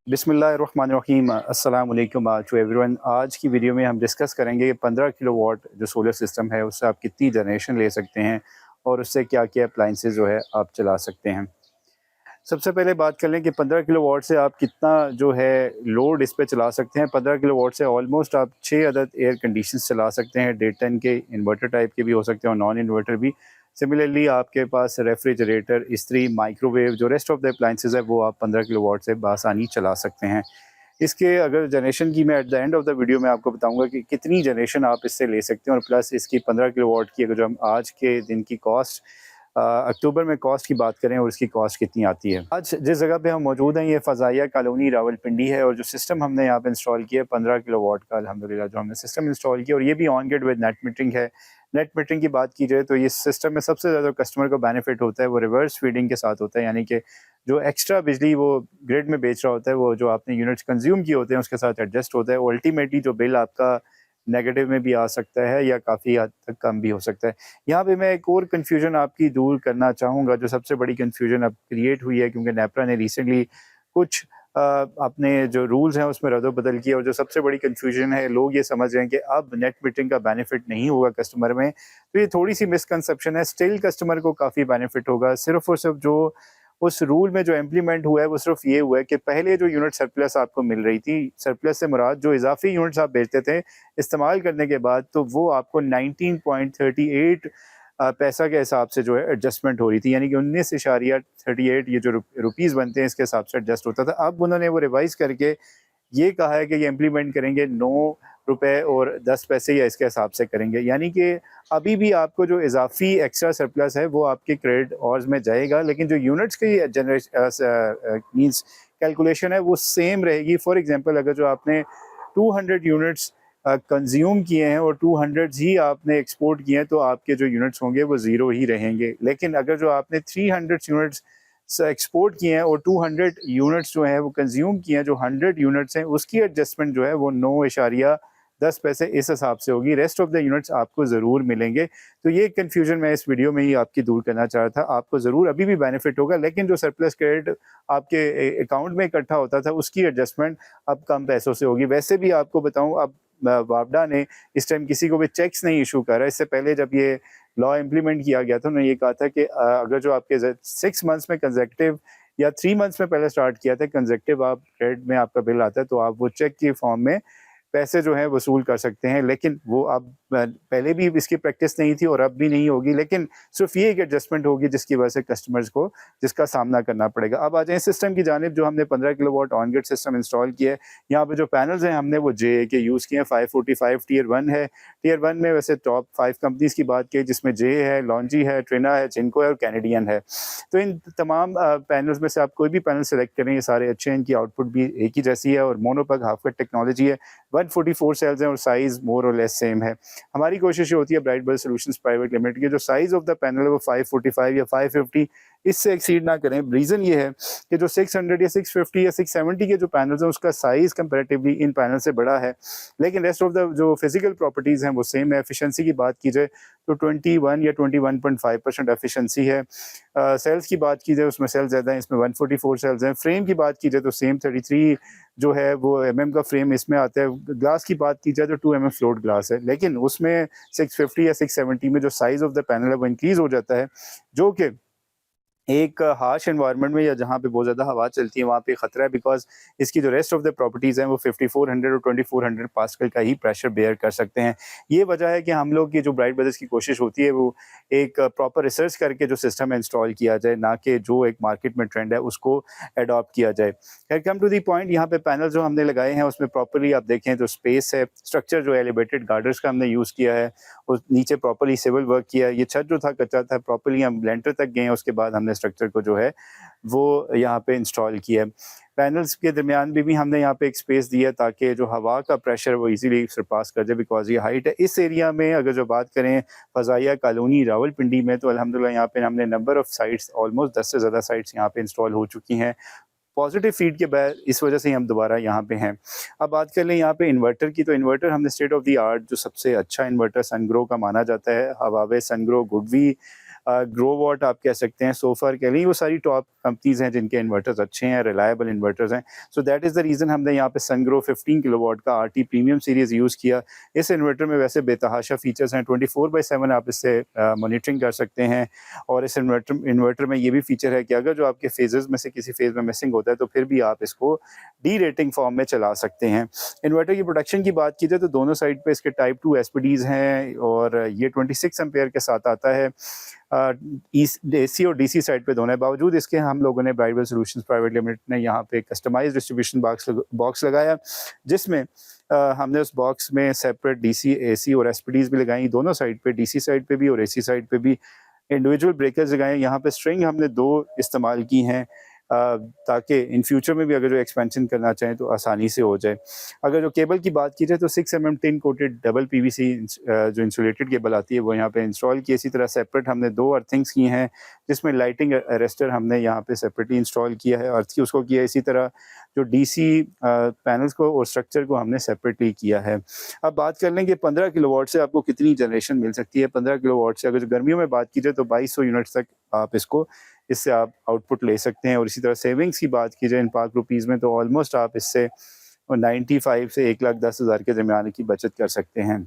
बिस्मिल्लाहिर्रहमानिर्रहीम अस्सलाम वालेकुम टू एवरीवन। आज की वीडियो में हम डिस्कस करेंगे कि 15 किलोवाट जो सोलर सिस्टम है उससे आप कितनी जनरेशन ले सकते हैं और उससे क्या क्या अप्लाइंसेस जो है आप चला सकते हैं। सबसे पहले बात कर लें कि 15 किलोवाट से आप कितना जो है लोड इस पे चला सकते हैं। 15 किलोवाट से ऑलमोस्ट आप 6 अदद एयर कंडीशंस चला सकते हैं। डे 10 के इन्वर्टर टाइप के भी हो सकते हैं और नॉन इन्वर्टर भी। सिमिलरली आपके पास रेफ्रिजरेटर, इस्त्री, माइक्रोवेव, जो रेस्ट ऑफ द अप्लाइंसेस है वो आप 15 किलोवाट से बासानी चला सकते हैं। इसके अगर जनरेशन की मैं at the end of the video में आपको बताऊंगा कि कितनी जनरेशन आप इससे ले सकते हैं और प्लस इसकी 15 किलोवाट की अगर जो हम आज के दिन की कॉस्ट अक्टूबर में कॉस्ट की बात करें और इसकी कॉस्ट कितनी आती है। आज जिस जगह पे हम मौजूद हैं ये फ़ज़ाइया कॉलोनी रावलपिंडी है और जो सिस्टम हमने यहाँ पे इंस्टॉल किया है 15 किलोवाट का अल्हम्दुलिल्लाह जो हमने सिस्टम इंस्टॉल किया और ये भी on grid with net metering है। नेट मीटरिंग की बात की जाए तो ये सिस्टम में सबसे ज़्यादा कस्टमर को बेनिफिट होता है वो रिवर्स फीडिंग के साथ होता है, यानी कि जो एक्स्ट्रा बिजली वो ग्रिड में बेच रहा होता है वो जो आपने यूनिट्स कंज्यूम किए होते हैं उसके साथ एडजस्ट होता है। अल्टीमेटली जो बिल आपका नेगेटिव में भी आ सकता है या काफ़ी हद तक कम भी हो सकता है। यहाँ पे मैं एक और कन्फ्यूजन आपकी दूर करना चाहूँगा, जो सबसे बड़ी कन्फ्यूजन अब क्रिएट हुई है क्योंकि नेपरा ने रिसेंटली कुछ अपने जो रूल्स हैं उसमें रद्द-बदल किया और जो सबसे बड़ी कन्फ्यूजन है लोग ये समझ रहे हैं कि अब नेट मीटरिंग का बेनिफिट नहीं होगा कस्टमर में। तो ये थोड़ी सी मिसकंसेप्शन है। स्टिल कस्टमर को काफ़ी बेनिफिट होगा। सिर्फ़ और सिर्फ जो उस रूल में जो इम्प्लीमेंट हुआ है वो सिर्फ ये हुआ है कि पहले जो यूनिट सरप्लस आपको मिल रही थी, सरप्लस से मुराद जो इजाफी यूनिट्स आप बेचते थे इस्तेमाल करने के बाद, तो वो आपको 19.38 पैसा के हिसाब से जो है एडजस्टमेंट हो रही थी, यानी कि 19.38 ये जो रुपीज़ बनते हैं इसके हिसाब से एडजस्ट होता था। अब उन्होंने वो रिवाइज़ करके ये कहा है कि ये इम्प्लीमेंट करेंगे 9 रुपए और 10 पैसे या इसके हिसाब से करेंगे, यानी कि अभी भी आपको जो इजाफी एक्स्ट्रा सरप्लस है वो आपके क्रेडिट ऑर्स में जाएगा, लेकिन जो यूनिट्स की मींस कैलकुलेशन है वो सेम रहेगी। फॉर एग्जांपल अगर जो आपने 200 यूनिट्स कंज्यूम किए हैं और 200 ही आपने एक्सपोर्ट किए हैं तो आपके जो यूनिट्स होंगे वो ज़ीरो ही रहेंगे। लेकिन अगर जो आपने 300 यूनिट्स एक्सपोर्ट किए हैं और 200 यूनिट्स जो हैं वो कंज्यूम किए हैं, जो 100 यूनिट्स हैं उसकी एडजस्टमेंट जो है वो 9.10 पैसे इस हिसाब से होगी। रेस्ट ऑफ द यूनिट्स आपको ज़रूर मिलेंगे। तो ये कन्फ्यूजन मैं इस वीडियो में ही आपकी दूर करना चाह रहा था। आपको ज़रूर अभी भी बेनिफिट होगा, लेकिन जो सरप्लस क्रेडिट आपके अकाउंट में इकट्ठा होता था उसकी एडजस्टमेंट अब कम पैसों से होगी। वैसे भी आपको बताऊँ, अब वापडा ने इस टाइम किसी को भी चेक्स नहीं इशू करा। इससे पहले जब ये लॉ इम्प्लीमेंट किया गया था उन्होंने ये कहा था कि अगर जो आपके 6 मंथ्स में कंसेक्टिव या 3 मंथ्स में पहले स्टार्ट किया था कंसेक्टिव आप क्रेडिट में आपका बिल आता है तो आप वो चेक के फॉर्म में पैसे जो हैं वसूल कर सकते हैं। लेकिन वो अब पहले भी इसकी प्रैक्टिस नहीं थी और अब भी नहीं होगी, लेकिन सिर्फ ये एक एडजस्टमेंट होगी जिसकी वजह से कस्टमर्स को जिसका सामना करना पड़ेगा। अब आ जाए सिस्टम की जानिब। जो हमने 15 kilowatt on grid system install किया है, यहाँ पे जो पैनल्स हैं हमने वो जे के यूज़ किए हैं। 545 टियर 1 है। टियर 1 में वैसे टॉप 5 कंपनीज की बात की जिसमें जे है, लॉन्जी है, ट्रिना है, चिनको है और कैनेडियन है। तो इन तमाम पैनल्स में से आप कोई भी पैनल सेलेक्ट करें ये सारे अच्छे हैं। इनकी आउटपुट भी एक ही जैसी है और मोनोपग हाफ कट टेक्नोलॉजी है। 144 सेल्स हैं और साइज़ मोर और लेस सेम है। हमारी कोशिश ये होती है bright bulb solutions private limited के जो साइज़ ऑफ द पैनल है वो 545 या 550 इससे एक्सीड ना करें। रीज़न ये है कि जो 600 या 650 या 670 के जो पैनल्स हैं उसका साइज़ कंपैरेटिवली इन पैनल से बड़ा है, लेकिन रेस्ट ऑफ द जो फिजिकल प्रॉपर्टीज़ हैं वो सेम है। एफिशिएंसी की बात की जाए तो 21 या 21.5% एफिशिएंसी है। सेल्स की बात की जाए उसमें सेल्स ज़्यादा हैं, इसमें 144 सेल्स हैं। फ्रेम की बात की जाए तो सेम 33 जो है वो का फ्रेम इसमें आता है। ग्लास की बात की जाए तो 2 फ्लोट ग्लास है, लेकिन उसमें 650 या 670 में जो साइज़ ऑफ द पैनल है वो इंक्रीज़ हो जाता है, जो कि एक हार्श एनवायरनमेंट में या जहाँ पे बहुत ज़्यादा हवा चलती है वहाँ पे खतरा है, बिकॉज़ इसकी जो रेस्ट ऑफ द प्रॉपर्टीज़ हैं वो 5400 और 2400 पास्कल का ही प्रेशर बेयर कर सकते हैं। ये वजह है कि हम लोग की जो ब्राइट ब्रदर्स की कोशिश होती है वो एक प्रॉपर रिसर्च करके जो सिस्टम इंस्टॉल किया जाए, ना कि जो एक मार्केट में ट्रेंड है उसको अडॉप्ट किया जाए। खैर कम टू द पॉइंट, यहाँ पे पैनल जो हमने लगाए हैं उसमें प्रॉपर्ली आप देखें तो स्पेस है, स्ट्रक्चर जो एलिवेटेड गार्डर्स का हमने यूज़ किया है, उस नीचे प्रॉपर्ली सिविल वर्क किया है। ये छत जो था कच्चा था, प्रॉपर्ली हम लेंटर तक गए हैं, उसके बाद हमने स्ट्रक्चर को जो है वो यहाँ पे इंस्टॉल किया है। पैनल्स के दरमियान भी हमने यहाँ पे एक स्पेस दिया ताकि जो हवा का प्रेशर वो इजीली सरपास कर जाए, बिकॉज ये हाइट है। इस एरिया में अगर जो बात करें फ़ज़ाइया कॉलोनी रावलपिंडी में तो अल्हम्दुलिल्लाह यहाँ पे हमने नंबर ऑफ साइट्स ऑलमोस्ट 10 से ज़्यादा साइट्स यहाँ पे इंस्टॉल हो चुकी हैं पॉजिटिव फीड के बाद। इस वजह से ही हम दोबारा यहाँ पे हैं। अब बात कर लें यहाँ पे इन्वर्टर की, तो इन्वर्टर हमने स्टेट ऑफ द आर्ट जो सबसे अच्छा इन्वर्टर सनग्रो का माना जाता है, Huawei Sungro GoodWe grow what आप कह सकते हैं, सोफर कह लें, वो सारी टॉप कंपनीज़ हैं जिनके इन्वर्टर्स अच्छे हैं, रिलायबल इन्वर्टर्स हैं। So that is the reason हमने यहाँ पे सनग्रो 15 किलोवाट का आरटी प्रीमियम सीरीज़ यूज़ किया। इस इन्वर्टर में वैसे बेतहाशा फीचर्स हैं, 24/7 आप इससे मॉनिटरिंग कर सकते हैं। और इस इन्वर्टर में ये भी फीचर है कि अगर जो आपके फेजेज़ में से किसी फेज़ में मिसिंग होता है तो फिर भी आप इसको डी रेटिंग फॉर्म में चला सकते हैं। इन्वर्टर की प्रोटेक्शन की बात की जाए तो दोनों साइड पे इसके टाइप 2 एसपीडीज़ हैं और ये 26 एम्पेयर के साथ आता है। एसी और डीसी साइड पे दोनों है। बावजूद इसके हम लोगों ने ब्राइटवेल सॉल्यूशंस प्राइवेट लिमिटेड ने यहाँ पे कस्टमाइज्ड डिस्ट्रीब्यूशन बॉक्स लगाया, जिसमें हमने उस बॉक्स में सेपरेट डीसी, एसी और एसपीडीज़ भी लगाई, दोनों साइड पे, डीसी साइड पे भी और एसी साइड पे भी। इंडिविजुअल ब्रेकर्स लगाए, यहाँ पे स्ट्रिंग हमने 2 इस्तेमाल की हैं ताकि इन फ्यूचर में भी अगर जो एक्सपेंशन करना चाहें तो आसानी से हो जाए। अगर जो केबल की बात की जाए तो 6 mm tin coated double PVC जो इंसुलेटेड केबल आती है वो यहाँ पे इंस्टॉल की। इसी तरह सेपरेट हमने 2 अर्थिंग्स की हैं, जिसमें लाइटिंग अरेस्टर हमने यहाँ पे सेपरेटली इंस्टॉल किया है, अर्थ की उसको किया है। इसी तरह जो डीसी पैनल्स को और स्ट्रक्चर को हमने सेपरेटली किया है। अब बात कर लें कि 15 किलोवाट से आपको कितनी जनरेशन मिल सकती है। 15 किलोवाट से अगर जो गर्मियों में बात की जाए तो 2200 यूनिट्स तक आप इससे आप आउटपुट ले सकते हैं। और इसी तरह सेविंग्स की बात की जाए इन पाक रुपीज़ में तो ऑलमोस्ट आप इससे 95 से 1,10,000 के दरमियान की बचत कर सकते हैं।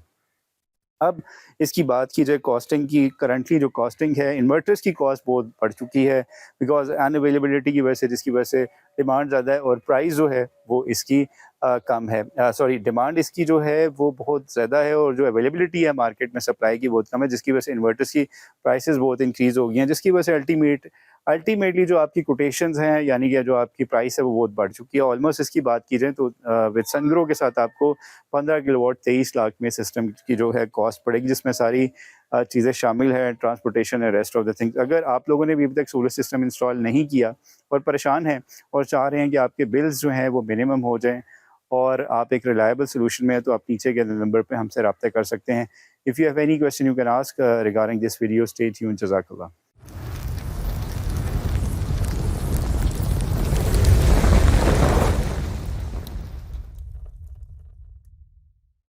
अब इसकी बात की जाए कॉस्टिंग की, करंटली जो कॉस्टिंग है, इन्वर्टर्स की कॉस्ट बहुत बढ़ चुकी है बिकॉज़ अनअवेलेबिलिटी की वजह से, जिसकी वजह से डिमांड ज़्यादा है और प्राइस जो है वो इसकी कम है। सॉरी, डिमांड इसकी जो है वो बहुत ज़्यादा है और जो अवेलेबिलिटी है मार्केट में सप्लाई की बहुत कम है, जिसकी वजह से इन्वर्टर्स की प्राइसेस बहुत इंक्रीज़ हो गई हैं, जिसकी वजह से अल्टीमेटली जो आपकी कोटेशंस हैं, यानी कि जो आपकी प्राइस है वो बहुत बढ़ चुकी है। ऑलमोस्ट इसकी बात की जाए तो विद सनग्रो के साथ आपको 15 किलोवाट 23 लाख में सिस्टम की जो है कॉस्ट पड़ेगी, जिसमें सारी चीज़ें शामिल हैं, ट्रांसपोर्टेशन है, रेस्ट ऑफ द थिंग्स। अगर आप लोगों ने भी अभी तक सोलर सिस्टम इंस्टॉल नहीं किया और परेशान हैं और चाह रहे हैं कि आपके बिल्स जो हैं वो मिनिमम हो जाएँ और आप एक रिलायबल सॉल्यूशन में हैं, तो आप नीचे के नंबर पे हमसे रब्ता कर सकते हैं। If you have any question you can ask regarding this video, stay tuned, जज़ाकल्लाह।